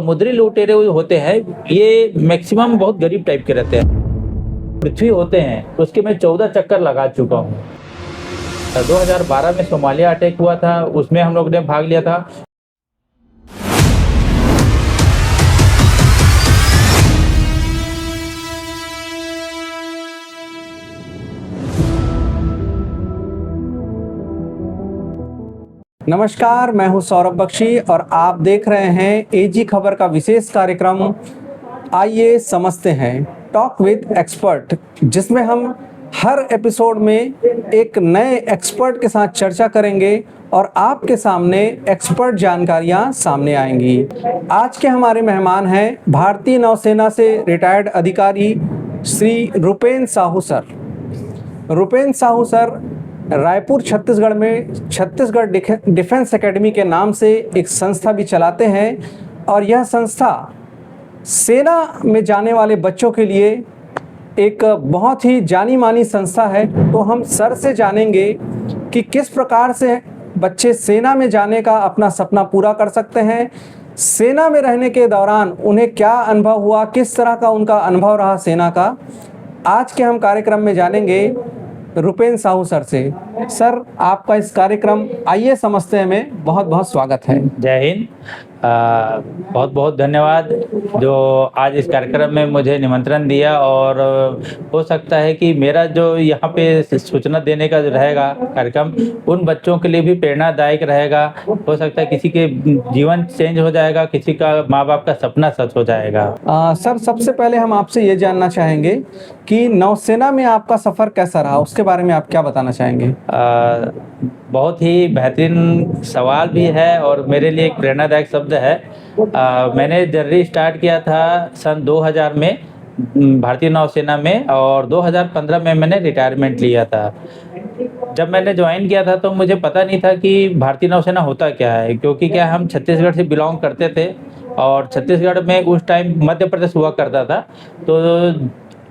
समुद्री लुटेरे जो होते हैं ये मैक्सिमम बहुत गरीब टाइप के रहते हैं। पृथ्वी होते हैं उसके मैं 14 चक्कर लगा चुका हूँ। 2012 में सोमालिया अटैक हुआ था, उसमें हम लोग ने भाग लिया था। नमस्कार, मैं हूं सौरभ बख्शी और आप देख रहे हैं एजी खबर का विशेष कार्यक्रम आइए समझते हैं टॉक विद एक्सपर्ट, जिसमें हम हर एपिसोड में एक नए एक्सपर्ट के साथ चर्चा करेंगे और आपके सामने एक्सपर्ट जानकारियां सामने आएंगी। आज के हमारे मेहमान हैं भारतीय नौसेना से रिटायर्ड अधिकारी श्री रुपेन साहू सर। रुपेन साहू सर रायपुर छत्तीसगढ़ में छत्तीसगढ़ डिफेंस एकेडमी के नाम से एक संस्था भी चलाते हैं और यह संस्था सेना में जाने वाले बच्चों के लिए एक बहुत ही जानी मानी संस्था है। तो हम सर से जानेंगे कि किस प्रकार से बच्चे सेना में जाने का अपना सपना पूरा कर सकते हैं, सेना में रहने के दौरान उन्हें क्या अनुभव हुआ, किस तरह का उनका अनुभव रहा सेना का। आज के हम कार्यक्रम में जानेंगे रुपेन साहू सर से। सर, आपका इस कार्यक्रम आइए समझते हैं में बहुत बहुत स्वागत है। जय हिंद। बहुत बहुत धन्यवाद जो आज इस कार्यक्रम में मुझे निमंत्रण दिया। और हो सकता है कि मेरा जो यहाँ पे सूचना देने का जो रहेगा कार्यक्रम उन बच्चों के लिए भी प्रेरणादायक रहेगा। हो सकता है किसी के जीवन चेंज हो जाएगा, किसी का माँ बाप का सपना सच हो जाएगा। सर, सबसे पहले हम आपसे ये जानना चाहेंगे कि नौसेना में आपका सफ़र कैसा रहा, उसके बारे में आप क्या बताना चाहेंगे? बहुत ही बेहतरीन सवाल भी है और मेरे लिए एक प्रेरणादायक शब्द है। मैंने जर्नी स्टार्ट किया था सन 2000 में भारतीय नौसेना में और 2015 में मैंने रिटायरमेंट लिया था। जब मैंने ज्वाइन किया था तो मुझे पता नहीं था कि भारतीय नौसेना होता क्या है, क्योंकि क्या हम छत्तीसगढ़ से बिलोंग करते थे और छत्तीसगढ़ में उस टाइम मध्य प्रदेश हुआ करता था। तो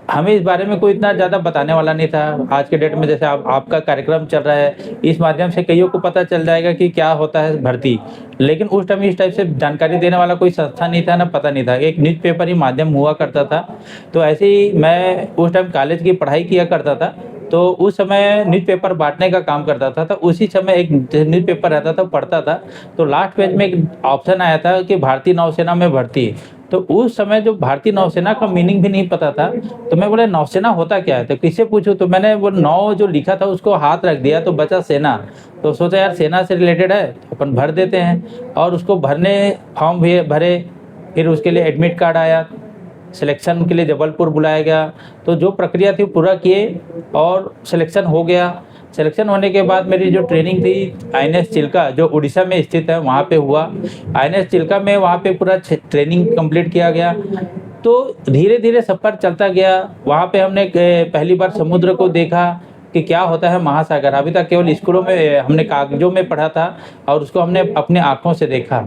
हमें इस बारे में कोई इतना ज़्यादा बताने वाला नहीं था। आज के डेट में जैसे आपका कार्यक्रम चल रहा है, इस माध्यम से कईयों को पता चल जाएगा कि क्या होता है भर्ती, लेकिन उस टाइम इस टाइप से जानकारी देने वाला कोई संस्था नहीं था, ना पता नहीं था। एक न्यूज़पेपर ही माध्यम हुआ करता था। तो ऐसे ही मैं उस टाइम कॉलेज की पढ़ाई किया करता था, तो उस समय न्यूज़पेपर बांटने का काम करता था। तो उसी समय एक न्यूज़पेपर रहता था, पढ़ता था, तो लास्ट पेज में एक ऑप्शन आया था कि भारतीय नौसेना में भर्ती। तो उस समय जो भारतीय नौसेना का मीनिंग भी नहीं पता था, तो मैं बोले नौसेना होता क्या है, तो किससे पूछूं। तो मैंने वो नौ जो लिखा था उसको हाथ रख दिया तो बचा सेना। तो सोचा यार सेना से रिलेटेड है तो अपन भर देते हैं, और उसको भरने फॉर्म भी भरे। फिर उसके लिए एडमिट कार्ड आया, सिलेक्शन के लिए जबलपुर बुलाया गया। तो जो प्रक्रिया थी पूरा किए और सिलेक्शन हो गया। सिलेक्शन होने के बाद मेरी जो ट्रेनिंग थी INS चिल्का जो उड़ीसा में स्थित है वहाँ पे हुआ। INS चिल्का में वहाँ पे पूरा ट्रेनिंग कंप्लीट किया गया। तो धीरे धीरे सफ़र चलता गया। वहाँ पे हमने पहली बार समुद्र को देखा कि क्या होता है महासागर। अभी तक केवल स्कूलों में हमने कागजों में पढ़ा था और उसको हमने अपने आँखों से देखा।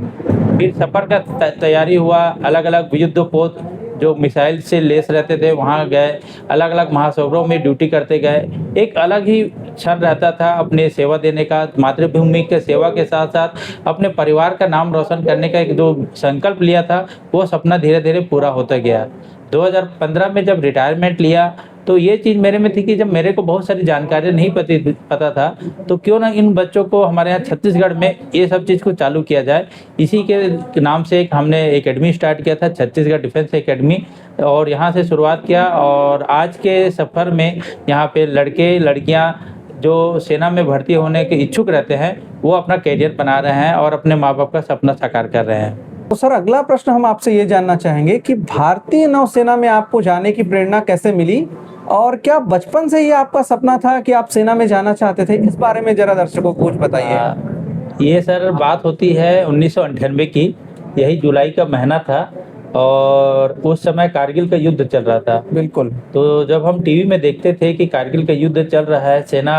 फिर सफ़र का तैयारी हुआ। अलग अलग युद्ध पोत जो मिसाइल से लेस रहते थे वहाँ गए, अलग अलग महासागरों में ड्यूटी करते गए। एक अलग ही क्षण रहता था अपने सेवा देने का। मातृभूमि के सेवा के साथ साथ अपने परिवार का नाम रोशन करने का एक जो संकल्प लिया था वो सपना धीरे धीरे पूरा होता गया। 2015 में जब रिटायरमेंट लिया तो ये चीज़ मेरे में थी कि जब मेरे को बहुत सारी जानकारी नहीं पता था तो क्यों ना इन बच्चों को हमारे यहाँ छत्तीसगढ़ में ये सब चीज़ को चालू किया जाए। इसी के नाम से हमने एकेडमी स्टार्ट किया था, छत्तीसगढ़ डिफेंस एकेडमी, और यहाँ से शुरुआत किया। और आज के सफ़र में यहाँ पे लड़के लड़कियाँ जो सेना में भर्ती होने के इच्छुक रहते हैं वो अपना कैरियर बना रहे हैं और अपने माँ बाप का सपना साकार कर रहे हैं। तो सर, अगला प्रश्न हम आपसे ये जानना चाहेंगे कि भारतीय नौसेना में आपको जाने की प्रेरणा कैसे मिली और क्या बचपन से ही आपका सपना था कि आप सेना में जाना चाहते थे? इस बारे में जरा दर्शकों को कुछ बताइए। ये सर बात होती है 1998 की। यही जुलाई का महीना था और उस समय कारगिल का युद्ध चल रहा था। बिल्कुल। तो जब हम टीवी में देखते थे कि कारगिल का युद्ध चल रहा है, सेना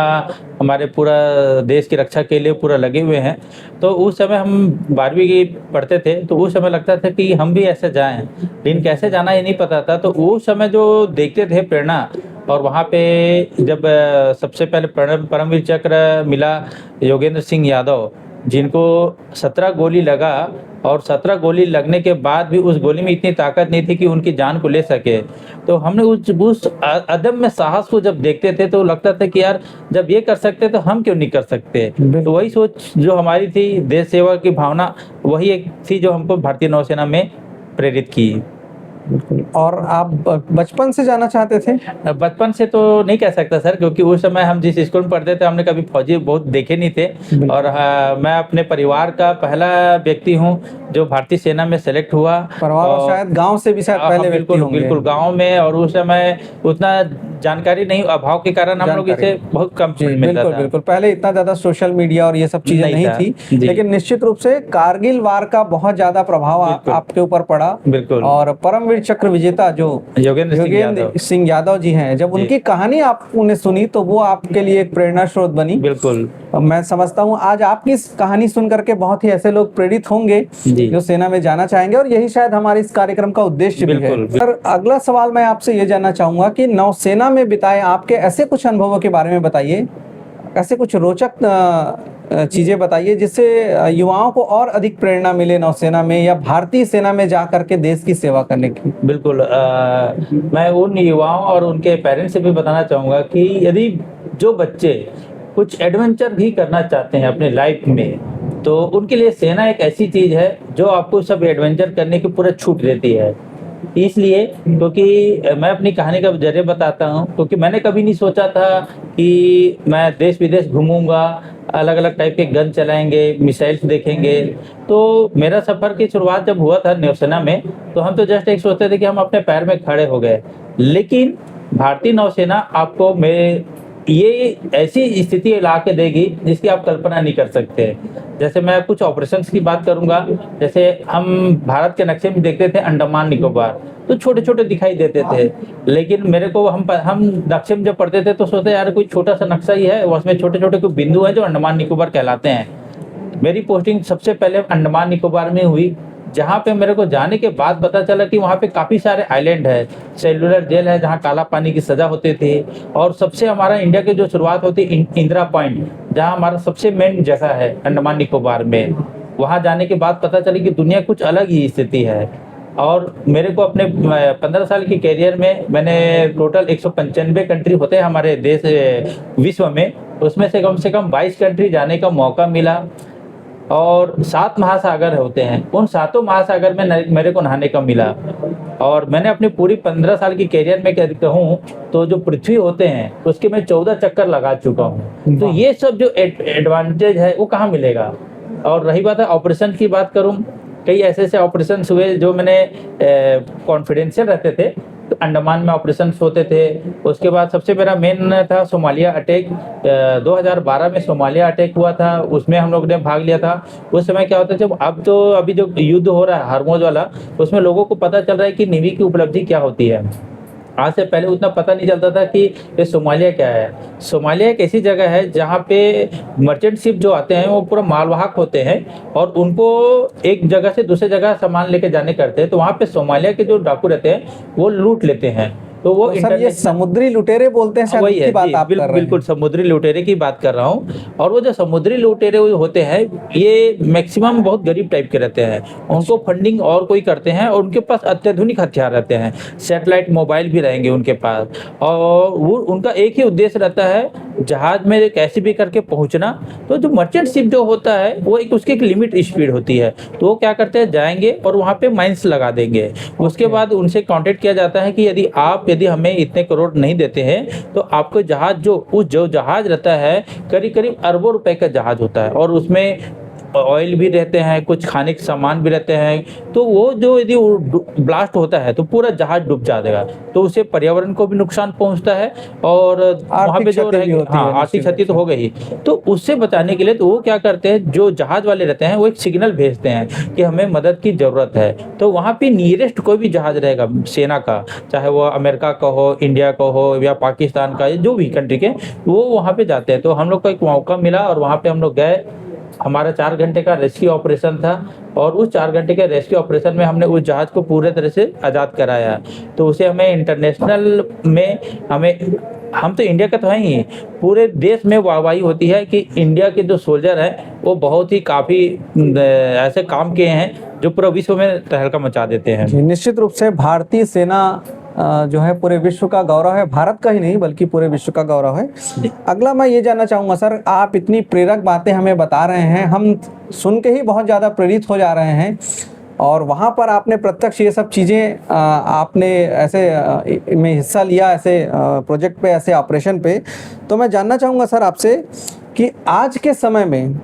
हमारे पूरा देश की रक्षा के लिए पूरा लगे हुए हैं, तो उस समय हम 12वीं की पढ़ते थे। तो उस समय लगता था कि हम भी ऐसे जाएं, लेकिन कैसे जाना ये नहीं पता था। तो उस समय जो देखते थे प्रेरणा, और वहाँ पे जब सबसे पहले परमवीर चक्र मिला योगेंद्र सिंह यादव, जिनको 17 गोली लगा और 17 गोली लगने के बाद भी उस गोली में इतनी ताकत नहीं थी कि उनकी जान को ले सके। तो हमने उस अदम्य साहस को जब देखते थे तो लगता था कि यार जब ये कर सकते तो हम क्यों नहीं कर सकते। तो वही सोच जो हमारी थी, देश सेवा की भावना, वही एक थी जो हमको भारतीय नौसेना में प्रेरित की। और आप बचपन से जाना चाहते थे? बचपन से तो नहीं कह सकता सर, क्योंकि उस समय हम जिस स्कूल में पढ़ते थे हमने कभी फौजी बहुत देखे नहीं थे। और मैं अपने परिवार का पहला व्यक्ति हूँ जो भारतीय सेना में सेलेक्ट हुआ। परिवार और शायद गांव से भी शायद पहले व्यक्ति होंगे। बिल्कुल गांव में, और उस समय उतना जानकारी नहीं, अभाव के कारण हम लोग इसे बहुत कम मिलता था। बिल्कुल पहले इतना ज्यादा सोशल मीडिया और ये सब चीजें नहीं थी, लेकिन निश्चित रूप से कारगिल वार का बहुत ज्यादा प्रभाव आपके ऊपर पड़ा। बिल्कुल। और परमवीर चक्र विजेता जो योगेंद्र सिंह यादव जी हैं, जब उनकी कहानी आपने सुनी तो वो आपके लिए एक प्रेरणा स्रोत बनी। बिल्कुल। मैं समझता हूँ आज आपकी कहानी सुन करके बहुत ही ऐसे लोग प्रेरित होंगे जो सेना में जाना चाहेंगे, और यही शायद हमारे इस कार्यक्रम का उद्देश्य भी है। सर, अगला सवाल मैं आपसे ये जानना चाहूंगा कि नौसेना में बिताए आपके ऐसे कुछ अनुभवों के बारे में बताइए, ऐसे कुछ रोचक चीजें बताइए जिससे युवाओं को और अधिक प्रेरणा मिले नौसेना में या भारतीय सेना में जा करके देश की सेवा करने की। बिल्कुल। मैं उन युवाओं और उनके पेरेंट्स से भी बताना चाहूँगा कि यदि जो बच्चे कुछ एडवेंचर भी करना चाहते हैं अपने लाइफ में, तो उनके लिए सेना एक ऐसी चीज़ है जो आपको सब एडवेंचर करने की पूरा छूट देती है। इसलिए क्योंकि मैं अपनी कहानी का जरिए बताता हूँ, क्योंकि मैंने कभी नहीं सोचा था कि मैं देश विदेश घूमूंगा, अलग अलग टाइप के गन चलाएंगे, मिसाइल्स देखेंगे। तो मेरा सफ़र की शुरुआत जब हुआ था नौसेना में, तो हम तो जस्ट एक सोचते थे कि हम अपने पैर में खड़े हो गए। लेकिन भारतीय नौसेना आपको ये ऐसी स्थिति ला के देगी जिसकी आप कल्पना नहीं कर सकते। जैसे मैं कुछ ऑपरेशंस की बात करूंगा, जैसे हम भारत के नक्शे में देखते थे अंडमान निकोबार, तो छोटे छोटे दिखाई देते थे, लेकिन मेरे को हम नक्शे में जब पढ़ते थे तो सोचते यार कोई छोटा सा नक्शा ही है, उसमें छोटे छोटे कोई बिंदु हैं जो अंडमान निकोबार कहलाते हैं। मेरी पोस्टिंग सबसे पहले अंडमान निकोबार में हुई, जहाँ पे मेरे को जाने के बाद पता चला कि वहाँ पे काफ़ी सारे आइलैंड है, सेलुलर जेल है जहाँ काला पानी की सज़ा होती थी, और सबसे हमारा इंडिया की जो शुरुआत होती इंदिरा पॉइंट, जहाँ हमारा सबसे मेन जगह है अंडमान निकोबार में। वहाँ जाने के बाद पता चली कि दुनिया कुछ अलग ही स्थिति है। और मेरे को अपने 15 साल की कैरियर में मैंने टोटल 195 कंट्री होते हैं हमारे देश विश्व में, उसमें से कम 22 कंट्री जाने का मौका मिला। और 7 महासागर होते हैं, उन 7 महासागर में मेरे को नहाने का मिला। और मैंने अपनी पूरी 15 साल की कैरियर में कहूँ तो जो पृथ्वी होते हैं उसके मैं 14 चक्कर लगा चुका हूँ। तो ये सब जो एडवांटेज है वो कहाँ मिलेगा। और रही बात है ऑपरेशन की बात करूँ, कई ऐसे ऑपरेशन हुए जो मैंने कॉन्फिडेंशियल रहते थे, तो अंडमान में ऑपरेशन होते थे। उसके बाद सबसे मेरा मेन था सोमालिया अटैक, 2012 में सोमालिया अटैक हुआ था, उसमें हम लोग ने भाग लिया था। उस समय क्या होता है, अब तो अभी जो युद्ध हो रहा है हरमोज वाला, उसमें लोगों को पता चल रहा है कि नेवी की उपलब्धि क्या होती है। आज से पहले उतना पता नहीं चलता था कि ये सोमालिया क्या है। सोमालिया एक ऐसी जगह है जहाँ पे मर्चेंट शिप जो आते हैं वो पूरा मालवाहक होते हैं और उनको एक जगह से दूसरे जगह सामान लेके जाने करते हैं। तो वहाँ पे सोमालिया के जो डाकू रहते हैं वो लूट लेते हैं। तो वो सर ये समुद्री लुटेरे बोलते हैं, शायद उसकी बात आप कर रहे हैं। बिल्कुल समुद्री लुटेरे की बात कर रहा हूँ। और वो जो समुद्री लुटेरे होते हैं ये मैक्सिमम बहुत गरीब टाइप के रहते हैं, उनको फंडिंग और कोई करते हैं और उनके पास अत्याधुनिक हथियार रहते हैं, सैटेलाइट मोबाइल भी रहेंगे उनके पास। और वो उनका एक ही उद्देश्य रहता है जहाज में कैसे भी करके पहुँचना। तो जो मर्चेंट शिप जो होता है वो उसकी एक लिमिट स्पीड होती है, तो वो क्या करते हैं जाएंगे और वहाँ पे माइंस लगा देंगे। उसके बाद उनसे कॉन्टेक्ट किया जाता है कि यदि हमें इतने करोड़ नहीं देते हैं तो आपको जहाज जो जहाज रहता है करीब करीब अरबों रुपए का जहाज होता है और उसमें ऑयल भी रहते हैं, कुछ खाने के सामान भी रहते हैं। तो वो जो यदि ब्लास्ट होता है तो पूरा जहाज डूब जाएगा, तो उससे पर्यावरण को भी नुकसान पहुंचता है और वहाँ पे जो आर्थिक क्षति तो हो गई। तो उससे बचाने के लिए तो वो क्या करते हैं, जो जहाज वाले रहते हैं वो एक सिग्नल भेजते हैं कि हमें मदद की जरूरत है। तो वहाँ पे नियरेस्ट कोई भी जहाज रहेगा सेना का, चाहे वो अमेरिका का हो, इंडिया का हो या पाकिस्तान का, जो भी कंट्री के, वो वहाँ पे जाते हैं। तो हम लोग को एक मौका मिला और वहाँ पे हम लोग गए। हमारा 4 घंटे का रेस्क्यू ऑपरेशन था और उस 4 घंटे के रेस्क्यू ऑपरेशन में हमने उस जहाज को पूरे तरह से आज़ाद कराया। तो उसे हमें इंटरनेशनल में हमें हम तो इंडिया का तो है ही, पूरे देश में वाहवाही होती है कि इंडिया के जो सोल्जर हैं वो बहुत ही काफ़ी ऐसे काम किए हैं जो पूरा विश्व में तहलका मचा देते हैं। जी, निश्चित रूप से भारतीय सेना जो है पूरे विश्व का गौरव है, भारत का ही नहीं बल्कि पूरे विश्व का गौरव है। अगला मैं ये जानना चाहूँगा सर, आप इतनी प्रेरक बातें हमें बता रहे हैं, हम सुन के ही बहुत ज़्यादा प्रेरित हो जा रहे हैं, और वहाँ पर आपने प्रत्यक्ष ये सब चीज़ें आपने ऐसे में हिस्सा लिया, ऐसे प्रोजेक्ट पे, ऐसे ऑपरेशन पे। तो मैं जानना चाहूँगा सर आपसे कि आज के समय में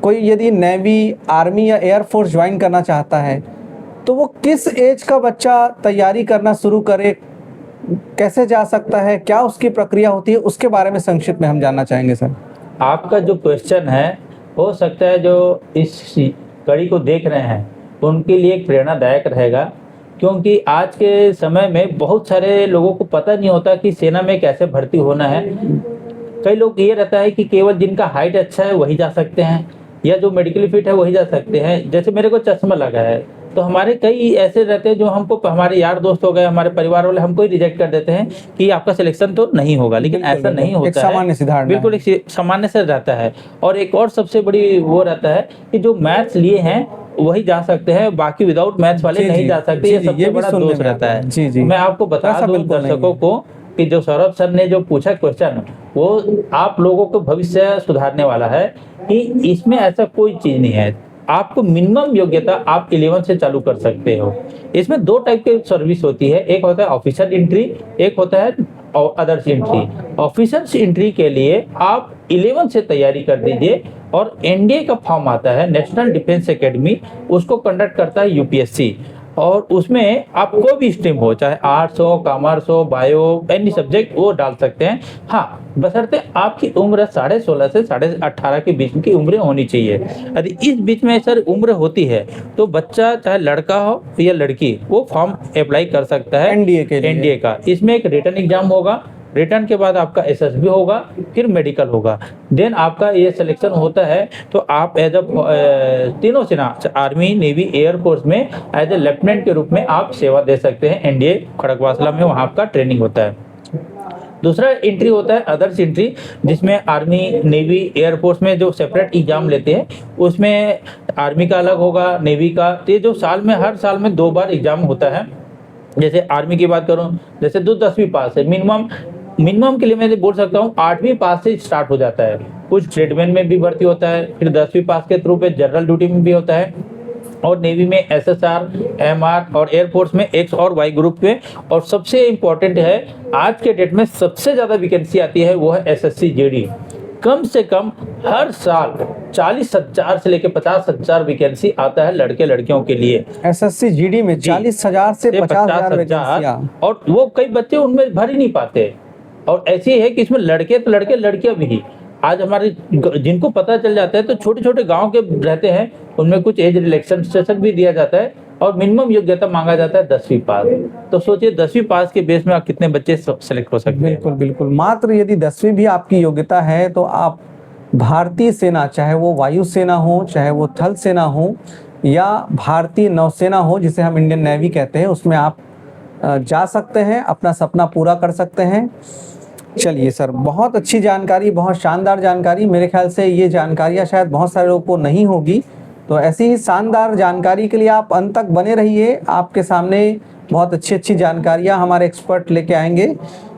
कोई यदि नेवी, आर्मी या एयरफोर्स ज्वाइन करना चाहता है तो वो किस एज का बच्चा तैयारी करना शुरू करे, कैसे जा सकता है, क्या उसकी प्रक्रिया होती है, उसके बारे में संक्षिप्त में हम जानना चाहेंगे सर। आपका जो क्वेश्चन है, हो सकता है जो इस कड़ी को देख रहे हैं उनके लिए एक प्रेरणादायक रहेगा, क्योंकि आज के समय में बहुत सारे लोगों को पता नहीं होता कि सेना में कैसे भर्ती होना है। कई लोग ये रहता है कि केवल जिनका हाइट अच्छा है वही जा सकते हैं, या जो मेडिकली फिट है वही जा सकते हैं। जैसे मेरे को चश्मा लगा है, तो हमारे कई ऐसे रहते हैं जो हमको, हमारे यार दोस्त हो गए, हमारे परिवार वाले हमको ही रिजेक्ट कर देते हैं कि आपका सिलेक्शन तो नहीं होगा। लेकिन ऐसा नहीं होता है, एक सामान्य सी धारणा, बिल्कुल एक सामान्य से रहता है। और एक और सबसे बड़ी वो रहता है कि जो मैथ्स लिए हैं वही जा सकते हैं, बाकी विदाउट मैथ्स वाले नहीं जा सकते। ये सबसे बड़ा दोष रहता है। जी जी, मैं आपको बता दूं दर्शकों को कि जो सौरभ सर ने जो पूछा क्वेश्चन, वो आप लोगों को भविष्य सुधारने वाला है कि इसमें ऐसा कोई चीज नहीं है। आपको मिनिमम योग्यता आप 11 से चालू कर सकते हो। इसमें दो टाइप के सर्विस होती है, एक होता है ऑफिसर एंट्री, एक होता है अदर्स एंट्री। ऑफिसर्स एंट्री के लिए आप 11 से तैयारी कर दीजिए, और एनडीए का फॉर्म आता है, नेशनल डिफेंस एकेडमी, उसको कंडक्ट करता है यूपीएससी। और उसमें आप कोई भी स्ट्रीम हो, चाहे आर्ट्स हो, कॉमर्स हो, बायो, एनी सब्जेक्ट, वो डाल सकते हैं। हाँ, बशर्ते आपकी उम्र 16.5 से 18.5 के बीच की उम्र होनी चाहिए। यदि इस बीच में सर उम्र होती है तो बच्चा चाहे लड़का हो या लड़की, वो फॉर्म अप्लाई कर सकता है एनडीए के लिए। एनडीए का। इसमें एक रिटन एग्जाम होगा, रिटर्न के बाद आपका एसएसबी होगा, फिर मेडिकल होगा। देन आपका ये सिलेक्शन होता है तो आप एज तीनों सेना, आर्मी, नेवी, एयरफोर्स में एज ए लेफ्टिनेंट के रूप में आप सेवा दे सकते हैं। एनडीए खड़गवासला में वहाँ आपका ट्रेनिंग होता है। दूसरा एंट्री होता है अदर्स एंट्री, जिसमें आर्मी, नेवी, एयरफोर्स में जो सेपरेट एग्जाम लेते हैं, उसमें आर्मी का अलग होगा, नेवी का। तो ये जो साल में, हर साल में 2 बार एग्जाम होता है। जैसे आर्मी की बात करूं, जैसे 10वीं पास है, मिनिमम के लिए मैं बोल सकता हूँ 8वीं पास से स्टार्ट हो जाता है। कुछ ट्रेडमैन में भी भर्ती होता है, फिर 10वीं पास के थ्रू पे जनरल ड्यूटी में भी होता है, और नेवी में एसएसआर, एमआर, और एयरफोर्स में एक्स और वाई ग्रुप पे। और सबसे इम्पोर्टेंट है, आज के डेट में सबसे ज़्यादा वैकेंसी आती है वो है एसएससी जेडी। कम से कम हर साल 40,000 से लेकर 50,000 वैकेंसी आता है लड़के लड़कियों के लिए। एसएससी जीडी में 40,000 से 50,000 वैकेंसियां, और वो कई बच्चे उनमें भर ही नहीं पाते। और ऐसी है कि इसमें लड़के तो लड़के, लड़कियां भी। आज हमारे जिनको पता चल जाता है तो छोटे छोटे गांव के रहते हैं, उनमें कुछ एज रिलैक्सेशन भी दिया जाता है, और मिनिमम योग्यता मांगा जाता है 10वीं पास। तो सोचिए 10वीं पास के बेस में आप कितने बच्चे सेलेक्ट हो सकते हैं। बिल्कुल बिल्कुल, मात्र यदि 10वीं भी आपकी योग्यता है तो आप भारतीय सेना, चाहे वो वायुसेना हो, चाहे वो थल सेना हो, या भारतीय नौसेना हो जिसे हम इंडियन नेवी कहते हैं, उसमें आप जा सकते हैं, अपना सपना पूरा कर सकते हैं। चलिए सर, बहुत अच्छी जानकारी, बहुत शानदार जानकारी। मेरे ख्याल से ये जानकारियाँ शायद बहुत सारे लोगों को नहीं होगी, तो ऐसी ही शानदार जानकारी के लिए आप अंत तक बने रहिए। आपके सामने बहुत अच्छी अच्छी जानकारियाँ हमारे एक्सपर्ट लेके आएंगे।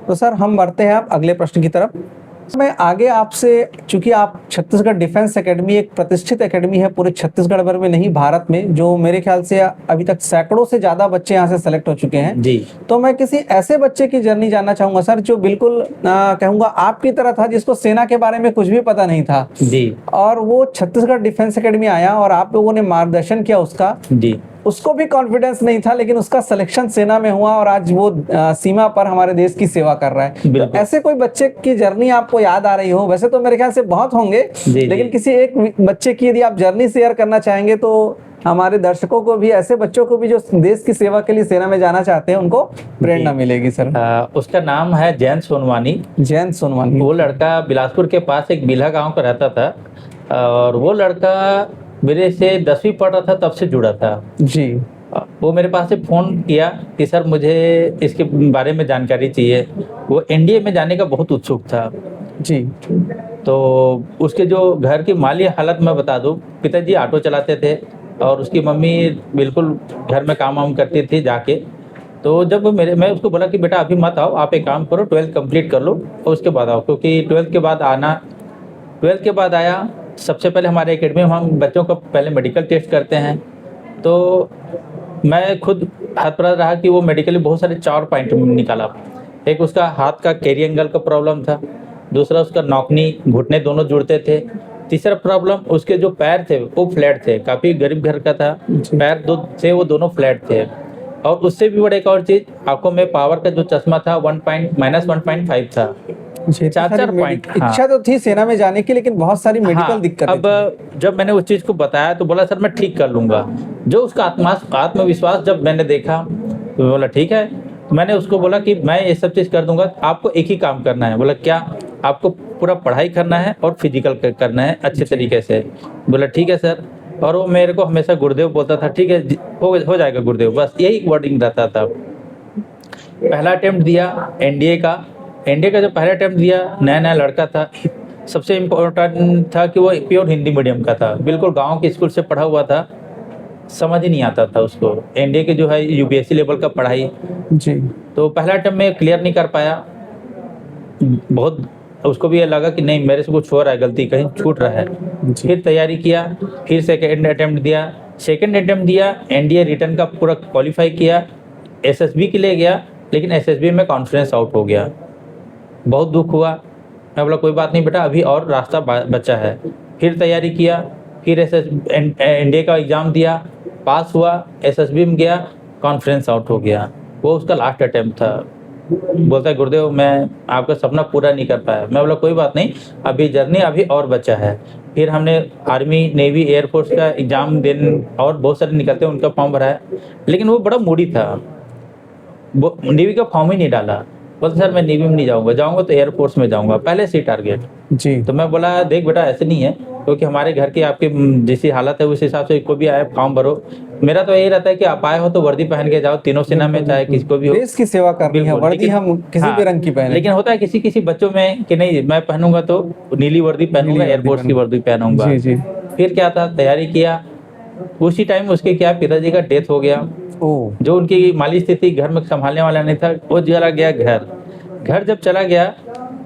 तो सर, हम बढ़ते हैं अब अगले प्रश्न की तरफ। मैं आगे आपसे, चूंकि आप छत्तीसगढ़ डिफेंस एकेडमी एक प्रतिष्ठित एकेडमी है पूरे छत्तीसगढ़ भर में, नहीं भारत में, जो मेरे ख्याल से अभी तक सैकड़ों से ज़्यादा बच्चे यहाँ से सेलेक्ट हो चुके हैं जी। तो मैं किसी ऐसे बच्चे की जर्नी जानना चाहूँगा सर, जो बिल्कुल कहूँगा आपकी तरह था, जिसको सेना के बारे में कुछ भी पता नहीं था जी, और वो छत्तीसगढ़ डिफेंस एकेडमी आया और आप लोगों ने मार्गदर्शन किया उसका। जी, उसको भी कॉन्फिडेंस नहीं था, लेकिन उसका सिलेक्शन सेना में हुआ और आज वो सीमा पर हमारे देश की सेवा कर रहा है। तो ऐसे कोई बच्चे की जर्नी आपको याद आ रही हो? वैसे तो मेरे ख्याल से बहुत होंगे, लेकिन किसी एक बच्चे की यदि आप जर्नी शेयर करना चाहेंगे तो हमारे दर्शकों को भी, ऐसे बच्चों को भी जो देश की सेवा के लिए सेना में जाना चाहते हैं, उनको प्रेरणा मिलेगी सर। उसका नाम है जयंत सोनवानी। जयंत सोनवानी, वो लड़का बिलासपुर के पास एक बिल्हा गांव का रहता था, और वो लड़का मेरे से 10वीं पढ़ रहा था तब से जुड़ा था जी। वो मेरे पास से फ़ोन किया कि सर मुझे इसके बारे में जानकारी चाहिए। वो एनडीए में जाने का बहुत उत्सुक था। जी। तो उसके जो घर की माली हालत मैं बता दूँ, पिताजी ऑटो चलाते थे और उसकी मम्मी बिल्कुल घर में काम वाम करती थी जाके। तो जब मैं उसको बोला कि बेटा अभी मत आओ, आप एक काम करो 12th कंप्लीट कर लो और उसके बाद आओ, क्योंकि 12th के बाद आना। 12th के बाद आया, सबसे पहले हमारे एकेडमी में हम बच्चों का पहले मेडिकल टेस्ट करते हैं। तो मैं खुद हतप्रभ रहा कि वो मेडिकली बहुत सारे 4 पॉइंट निकाला। एक उसका हाथ का कैरी एंगल का प्रॉब्लम था, दूसरा उसका नौकनी घुटने दोनों जुड़ते थे, तीसरा प्रॉब्लम उसके जो पैर थे वो फ्लैट थे, काफ़ी गरीब घर का था, पैर दो थे वो दोनों फ्लैट थे। और उससे भी बड़ा एक और चीज़, आंखों में पावर का जो चश्मा था -1.5 था। जी, 4 पॉइंट। हाँ। इच्छा तो थी सेना में जाने की, लेकिन बहुत सारी मेडिकल हाँ, दिक्कतें अब जब मैंने उस चीज़ को बताया तो बोला सर मैं ठीक कर लूँगा। जो उसका आत्मविश्वास जब मैंने देखा तो बोला ठीक है। तो मैंने उसको बोला कि मैं ये सब चीज़ कर दूँगा, आपको एक ही काम करना है। बोला क्या? आपको पूरा पढ़ाई करना है और फिजिकल करना है अच्छे तरीके से। बोला ठीक है सर। और वो मेरे को हमेशा गुरुदेव बोलता था, ठीक है हो जाएगा गुरुदेव, बस यही वर्डिंग रहता था। पहला अटेम्प्ट दिया एनडीए का। एनडीए का जब पहला अटेम्प्ट दिया, नया-नया लड़का था। सबसे इम्पोर्टेंट था कि वो प्योर हिंदी मीडियम का था, बिल्कुल गाँव के स्कूल से पढ़ा हुआ था, समझ ही नहीं आता था उसको। एनडीए के जो है यूपीएससी लेवल का पढ़ाई। जी। तो पहला अटेम्प्ट में क्लियर नहीं कर पाया। बहुत उसको भी ये लगा कि नहीं मेरे से कुछ हो रहा है, गलती कहीं छूट रहा है। फिर तैयारी किया, फिर सेकंड अटेम्प्ट दिया। सेकंड अटेम्प्ट दिया, एनडीए रिटर्न का पूरा क्वालिफाई किया, एसएसबी के लिए गया, लेकिन एसएसबी में कॉन्फ्रेंस आउट हो गया। बहुत दुःख हुआ। मैं बोला कोई बात नहीं बेटा, अभी और रास्ता बचा है। फिर तैयारी किया, फिर एनडीए का एग्ज़ाम दिया, पास हुआ, एसएसबी में गया, कॉन्फ्रेंस आउट हो गया। वो उसका लास्ट अटेम्प्ट था। बोलता है गुरुदेव मैं आपका सपना पूरा नहीं कर पाया। मैं बोला कोई बात नहीं, अभी जर्नी अभी और बचा है। फिर हमने आर्मी, नेवी, एयरफोर्स का एग्ज़ाम देने और बहुत सारे निकलते हैं उनका फॉर्म भरा है, लेकिन वो बड़ा मूडी था। वो नेवी का फॉर्म ही नहीं डाला। बोलते सर मैं नेवी में नहीं जाऊँगा तो एयरफोर्स में जाऊँगा, पहले से ही टारगेट। जी। तो मैं बोला देख बेटा ऐसे नहीं है, क्योंकि हमारे घर की आपकी जैसी हालत है उस हिसाब से कोई भी आए फॉर्म भरो। मेरा तो यही रहता है कि आप आए हो तो वर्दी पहन के जाओ, तीनों सेना में चाहे किसी को भी हो। देश की सेवा करनी है, बिल्कुल, वर्दी लेकिन हम किसी भी रंग की पहने। लेकिन होता है किसी बच्चों में कि नहीं मैं पहनूंगा तो नीली वर्दी पहनूंगा, एयरफोर्स की वर्दी पहनूंगा। जी। फिर क्या था, तैयारी किया, उसी टाइम उसके क्या पिताजी का डेथ हो गया। जो उनकी माली स्थिति घर में संभालने वाला नहीं था, वो चला गया घर जब चला गया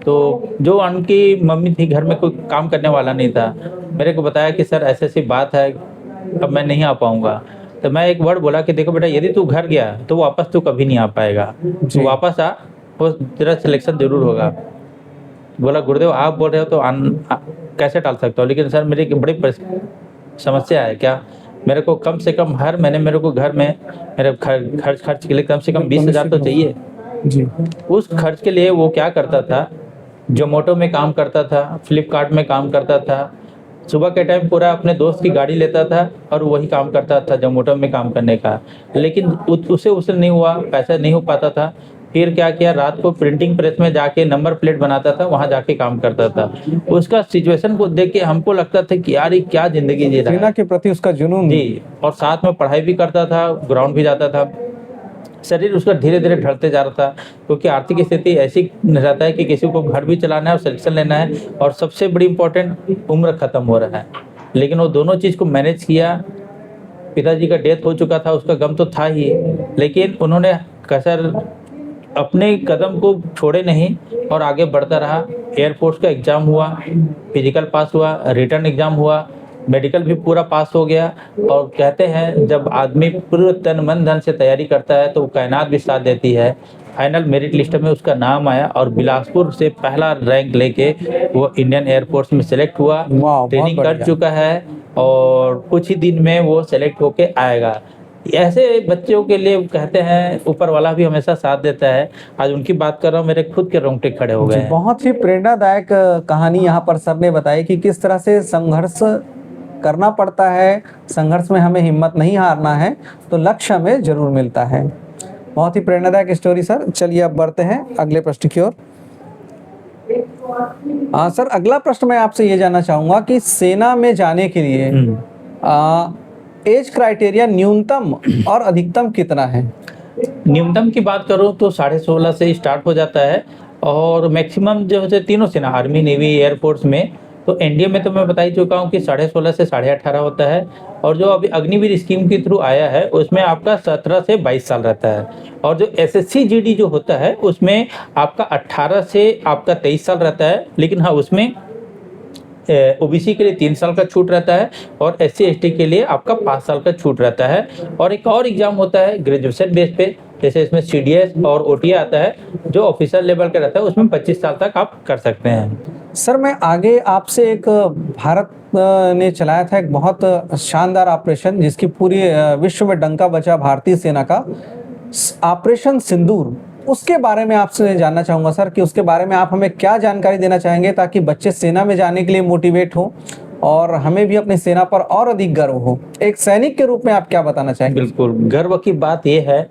तो जो उनकी मम्मी थी घर में कोई काम करने वाला नहीं था। मेरे को बताया कि सर ऐसी बात है, अब मैं नहीं आ पाऊंगा। तो मैं एक वर्ड बोला कि देखो बेटा यदि तू घर गया तो वापस तू कभी नहीं आ पाएगा, तो वापस आ, वो तेरा सिलेक्शन जरूर होगा। बोला गुरुदेव आप बोल रहे हो तो कैसे टाल सकता हूँ, लेकिन सर मेरी एक बड़ी समस्या है। क्या? मेरे को कम से कम हर महीने मेरे को घर में मेरे खर्च के लिए कम से कम 20,000 तो चाहिए। जी। उस खर्च के लिए वो क्या करता था, जोमेटो में काम करता था, फ्लिपकार्ट में काम करता था। सुबह के टाइम पूरा अपने दोस्त की गाड़ी लेता था और वही काम करता था जोमेटो में काम करने का, लेकिन उसे नहीं हुआ, पैसा नहीं हो पाता था। फिर क्या किया, रात को प्रिंटिंग प्रेस में जाके नंबर प्लेट बनाता था, वहाँ जाके काम करता था। उसका सिचुएशन को देख के हमको लगता था कि यार ये क्या जिंदगी जी रहा है। सेना के प्रति उसका जुनून। जी, और साथ में पढ़ाई भी करता था, ग्राउंड भी जाता था। शरीर उसका धीरे धीरे ढलते जा रहा था, क्योंकि आर्थिक स्थिति ऐसी रहता है कि किसी को घर भी चलाना है और सिलेक्शन लेना है, और सबसे बड़ी इम्पोर्टेंट उम्र खत्म हो रहा है। लेकिन वो दोनों चीज़ को मैनेज किया। पिताजी का डेथ हो चुका था, उसका गम तो था ही, लेकिन उन्होंने कसर अपने कदम को छोड़े नहीं और आगे बढ़ता रहा। एयरफोर्स का एग्ज़ाम हुआ, फिजिकल पास हुआ, रिटर्न एग्ज़ाम हुआ, मेडिकल भी पूरा पास हो गया। और कहते हैं जब आदमी पूरे तन मन धन से तैयारी करता है तो कायनात भी साथ देती है। फाइनल मेरिट लिस्ट में उसका नाम आया और बिलासपुर से पहला रैंक लेके वो इंडियन एयरफोर्स में सेलेक्ट हुआ। ट्रेनिंग कर चुका है और कुछ ही दिन में वो सेलेक्ट होके आएगा। ऐसे बच्चों के लिए कहते हैं ऊपर वाला भी हमेशा साथ देता है। आज उनकी बात कर रहा हूँ, मेरे खुद के रोंगटे खड़े हो गए हैं। बहुत ही प्रेरणादायक कहानी यहाँ पर सर ने बताई कि किस तरह से संघर्ष करना पड़ता है, संघर्ष में हमें हिम्मत नहीं हारना है तो लक्ष्य हमें जरूर मिलता है। बहुत ही प्रेरणादायक स्टोरी सर। चलिए अब बढ़ते हैं अगले प्रश्न की ओर। सर अगला प्रश्न मैं आपसे ये जानना चाहूँगा कि सेना में जाने के लिए एज क्राइटेरिया न्यूनतम और अधिकतम कितना है? न्यूनतम की बात करूं तो 16.5 से स्टार्ट हो जाता है, और मैक्सिमम जो है तीनों सेना, आर्मी, नेवी, एयरफोर्स में, तो एनडीए में तो मैं बता ही चुका हूं कि 16.5 से 18.5 होता है। और जो अभी अग्निवीर स्कीम के थ्रू आया है उसमें आपका 17 से 22 साल रहता है। और जो एसएससी जीडी जो होता है उसमें आपका 18 से आपका 23 साल रहता है, लेकिन हाँ उसमें ओबीसी के लिए 3 साल का छूट रहता है, और SC ST के लिए आपका 5 साल का छूट रहता है। और एक और एग्जाम होता है ग्रेजुएशन बेस पे, जैसे इसमें CDS और OTA आता है जो ऑफिसर लेवल का रहता है, उसमें 25 साल तक आप कर सकते हैं। सर मैं आगे आपसे एक भारत ने चलाया था एक बहुत शानदार ऑपरेशन जिसकी पूरी विश्व में डंका बचा भारतीय सेना का, ऑपरेशन सिंदूर, उसके बारे में आपसे जानना चाहूँगा सर कि उसके बारे में आप हमें क्या जानकारी देना चाहेंगे ताकि बच्चे सेना में जाने के लिए मोटिवेट हो और हमें भी अपनी सेना पर और अधिक गर्व हो। एक सैनिक के रूप में आप क्या बताना चाहेंगे? बिल्कुल, गर्व की बात यह है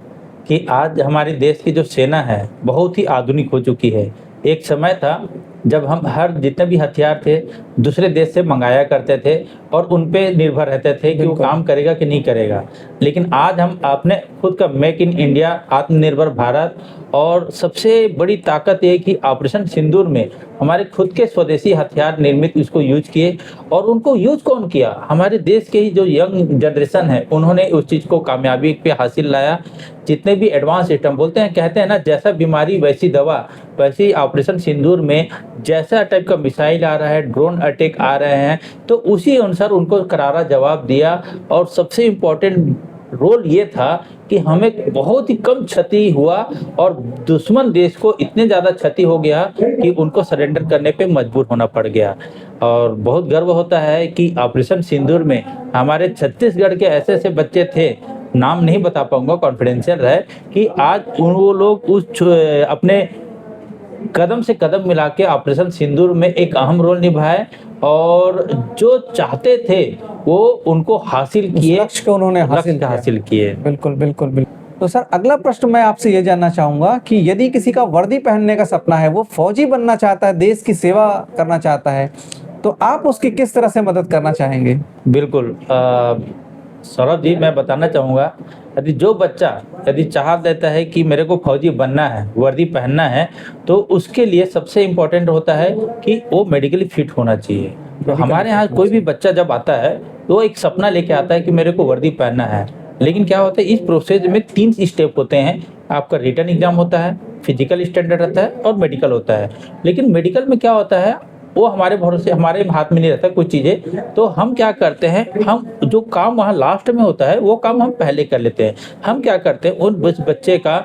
कि आज हमारे देश की जो सेना है बहुत ही आधुनिक हो चुकी है। एक समय था जब हम हर जितने भी हथियार थे दूसरे देश से मंगाया करते थे और उन पे निर्भर रहते थे कि वो काम करेगा कि नहीं करेगा, लेकिन आज हम अपने खुद का मेक इन इंडिया, आत्मनिर्भर भारत, और सबसे बड़ी ताकत ये कि ऑपरेशन सिंदूर में हमारे खुद के स्वदेशी हथियार निर्मित इसको यूज किए। और उनको यूज कौन किया? हमारे देश के ही जो यंग जनरेशन है उन्होंने उस चीज़ को कामयाबी पे हासिल लाया। जितने भी एडवांस सिस्टम बोलते हैं, कहते हैं ना, जैसा बीमारी वैसी दवा, वैसे ही ऑपरेशन सिंदूर में जैसा टाइप का मिसाइल आ रहा है, ड्रोन अटैक आ रहे हैं, तो उसी अनुसार उनको करारा जवाब दिया। और सबसे इम्पोर्टेंट रोल ये था कि हमें बहुत ही कम क्षति हुआ और दुश्मन देश को इतने ज़्यादा क्षति हो गया कि उनको सरेंडर करने पे मजबूर होना पड़ गया। और बहुत गर्व होता है कि ऑपरेशन सिंदूर में हमारे छत्तीसगढ़ के ऐसे ऐसे बच्चे थे, नाम नहीं बता पाऊंगा, कॉन्फिडेंशियल है, कि आज वो लोग उस अपने कदम से कदम मिला के ऑपरेशन सिंदूर में एक अहम रोल निभाए, और जो चाहते थे वो उनको हासिल किए, लक्ष्य को उन्होंने हासिल किए। बिल्कुल बिल्कुल बिल्कुल। तो सर अगला प्रश्न मैं आपसे ये जानना चाहूँगा कि यदि किसी का वर्दी पहनने का सपना है, वो फौजी बनना चाहता है, देश की सेवा करना चाहता है, तो आप उसकी किस तरह से मदद करना चाहेंगे? बिल्कुल सौरभ जी, मैं बताना चाहूँगा, यदि जो बच्चा यदि चाह देता है कि मेरे को फौजी बनना है, वर्दी पहनना है, तो उसके लिए सबसे इम्पोर्टेंट होता है कि वो मेडिकली फिट होना चाहिए। तो हमारे यहाँ कोई भी बच्चा जब आता है तो वो एक सपना लेके आता है कि मेरे को वर्दी पहनना है, लेकिन क्या होता है, इस प्रोसेस में 3 स्टेप होते हैं। आपका रिटन एग्जाम होता है, फिजिकल स्टैंडर्ड रहता है और मेडिकल होता है। लेकिन मेडिकल में क्या होता है, वो हमारे भरोसे, हमारे हाथ में नहीं रहता कुछ चीज़ें। तो हम क्या करते हैं, हम जो काम वहाँ लास्ट में होता है वो काम हम पहले कर लेते हैं। हम क्या करते हैं, उन बच्चे का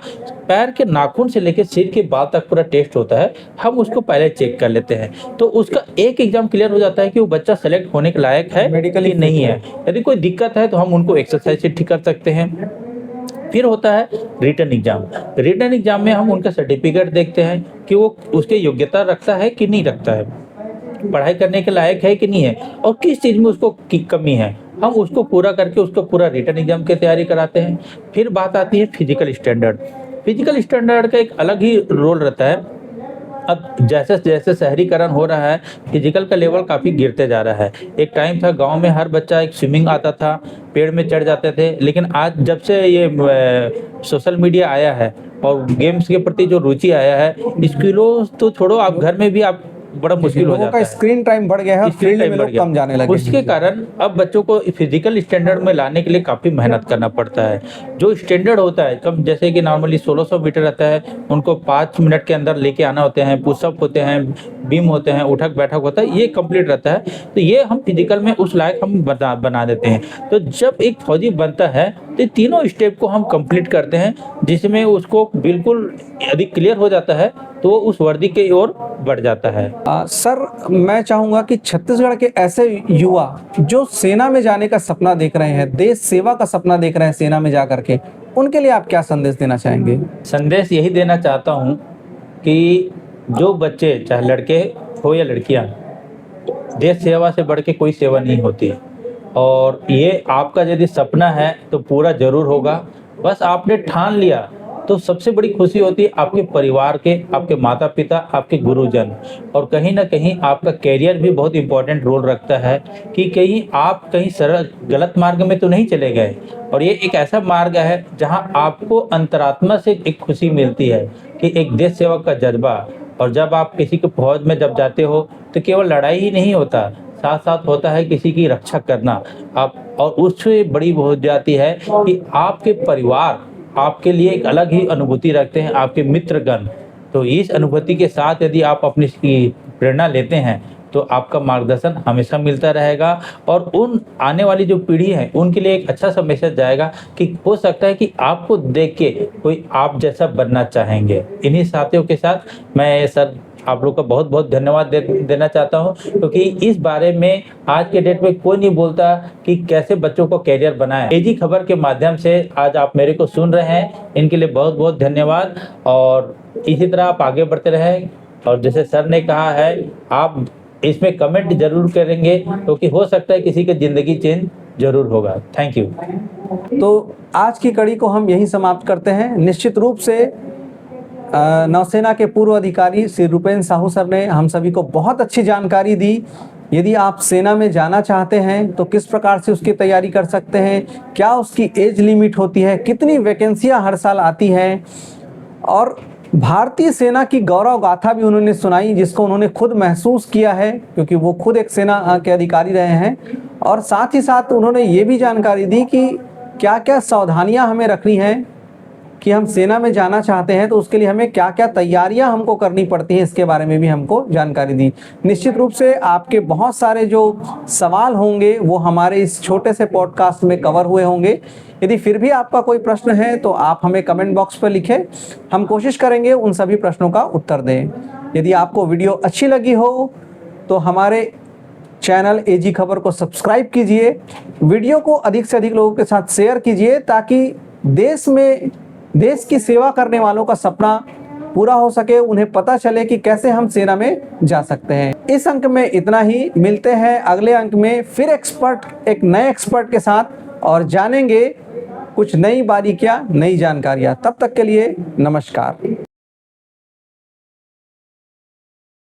पैर के नाखून से लेकर सिर के बाल तक पूरा टेस्ट होता है, हम उसको पहले चेक कर लेते हैं। तो उसका एक एग्जाम क्लियर हो जाता है कि वो बच्चा सेलेक्ट होने के लायक है मेडिकली नहीं है। यदि कोई दिक्कत है तो हम उनको एक्सरसाइज से ठीक कर सकते हैं। फिर होता है रिटन एग्जाम। रिटन एग्जाम में हम उनका सर्टिफिकेट देखते हैं कि वो उसके योग्यता रखता है कि नहीं रखता है, पढ़ाई करने के लायक है कि नहीं है, और किस चीज़ में उसको कमी है, हम उसको पूरा करके उसको पूरा रिटन एग्जाम की तैयारी कराते हैं। फिर बात आती है फिजिकल स्टैंडर्ड। फिजिकल स्टैंडर्ड का एक अलग ही रोल रहता है। अब जैसे जैसे शहरीकरण हो रहा है, फिजिकल का लेवल काफ़ी गिरते जा रहा है। एक टाइम था गांव में हर बच्चा एक स्विमिंग आता था, पेड़ में चढ़ जाते थे, लेकिन आज जब से ये सोशल मीडिया आया है और गेम्स के प्रति जो रुचि आया है, स्कूलों तो छोड़ो, आप घर में भी आप बड़ा मुश्किल हो जाता है। स्क्रीन टाइम बढ़ गया है, फील्ड में लोग कम जाने लगे। उसके कारण अब बच्चों को फिजिकल स्टैंडर्ड में लाने के लिए काफ़ी मेहनत करना पड़ता है। जो स्टैंडर्ड होता है कम, जैसे कि नॉर्मली 1600 मीटर रहता है, उनको 5 मिनट के अंदर लेके आना होते हैं, पुशअप होते हैं, बीम होते हैं, उठक बैठक होता है, ये कंप्लीट रहता है। तो ये हम फिजिकल में उस लायक हम बना देते हैं। तो जब एक फौजी बनता है तो तीनों स्टेप को हम कंप्लीट करते हैं, जिसमें उसको बिल्कुल यदि क्लियर हो जाता है तो वो उस वर्दी के ओर बढ़ जाता है। सर मैं चाहूँगा कि छत्तीसगढ़ के ऐसे युवा जो सेना में जाने का सपना देख रहे हैं, देश सेवा का सपना देख रहे हैं सेना में जा करके, उनके लिए आप क्या संदेश देना चाहेंगे? संदेश यही देना चाहता हूँ कि जो बच्चे, चाहे लड़के हो या लड़कियाँ, देश सेवा से बढ़ के कोई सेवा नहीं होती, और ये आपका यदि सपना है तो पूरा जरूर होगा। बस आपने ठान लिया तो सबसे बड़ी खुशी होती है आपके परिवार के, आपके माता पिता, आपके गुरुजन। और कहीं ना कहीं आपका कैरियर भी बहुत इंपॉर्टेंट रोल रखता है कि कहीं आप कहीं सरल गलत मार्ग में तो नहीं चले गए। और ये एक ऐसा मार्ग है जहां आपको अंतरात्मा से एक खुशी मिलती है कि एक देश सेवक का जज्बा। और जब आप किसी के फौज में जब जाते हो तो केवल लड़ाई ही नहीं होता, साथ साथ होता है किसी की रक्षा करना। आप और उससे बड़ी हो जाती है कि आपके परिवार आपके लिए एक अलग ही अनुभूति रखते हैं, आपके मित्रगण। तो इस अनुभूति के साथ यदि आप अपनी प्रेरणा लेते हैं तो आपका मार्गदर्शन हमेशा मिलता रहेगा। और उन आने वाली जो पीढ़ी है उनके लिए एक अच्छा सा मैसेज जाएगा कि हो सकता है कि आपको देख के कोई आप जैसा बनना चाहेंगे। इन्हीं साथियों के साथ मैं सर आप लोग का बहुत बहुत धन्यवाद देना चाहता हूं, क्योंकि इस बारे में आज के डेट में कोई नहीं बोलता कि कैसे बच्चों को कैरियर बनाएं। एजी खबर के माध्यम से आज आप मेरे को सुन रहे हैं, इनके लिए बहुत बहुत धन्यवाद। और इसी तरह आप आगे बढ़ते रहें। और जैसे सर ने कहा है, आप इसमें कमेंट जरूर करेंगे क्योंकि हो सकता है किसी की ज़िंदगी चेंज जरूर होगा। Thank you. तो आज की कड़ी को हम यहीं समाप्त करते हैं। निश्चित रूप से नौसेना के पूर्व अधिकारी श्री रूपेंद्र साहू सर ने हम सभी को बहुत अच्छी जानकारी दी। यदि आप सेना में जाना चाहते हैं तो किस प्रकार से उसकी तैयारी कर सकते हैं, क्या उसकी एज लिमिट होती है, कितनी वैकेंसियां हर साल आती हैं, और भारतीय सेना की गौरव गाथा भी उन्होंने सुनाई, जिसको उन्होंने खुद महसूस किया है क्योंकि वो खुद एक सेना के अधिकारी रहे हैं। और साथ ही साथ उन्होंने ये भी जानकारी दी कि क्या क्या सावधानियां हमें रखनी हैं कि हम सेना में जाना चाहते हैं तो उसके लिए हमें क्या क्या तैयारियां हमको करनी पड़ती हैं, इसके बारे में भी हमको जानकारी दी। निश्चित रूप से आपके बहुत सारे जो सवाल होंगे वो हमारे इस छोटे से पॉडकास्ट में कवर हुए होंगे। यदि फिर भी आपका कोई प्रश्न है तो आप हमें कमेंट बॉक्स पर लिखें, हम कोशिश करेंगे उन सभी प्रश्नों का उत्तर दें। यदि आपको वीडियो अच्छी लगी हो तो हमारे चैनल एजी खबर को सब्सक्राइब कीजिए, वीडियो को अधिक से अधिक लोगों के साथ शेयर कीजिए ताकि देश की सेवा करने वालों का सपना पूरा हो सके, उन्हें पता चले कि कैसे हम सेना में जा सकते हैं। इस अंक में इतना ही, मिलते हैं अगले अंक में फिर एक नए एक्सपर्ट के साथ और जानेंगे कुछ नई बारीकियां, नई जानकारियां। तब तक के लिए नमस्कार।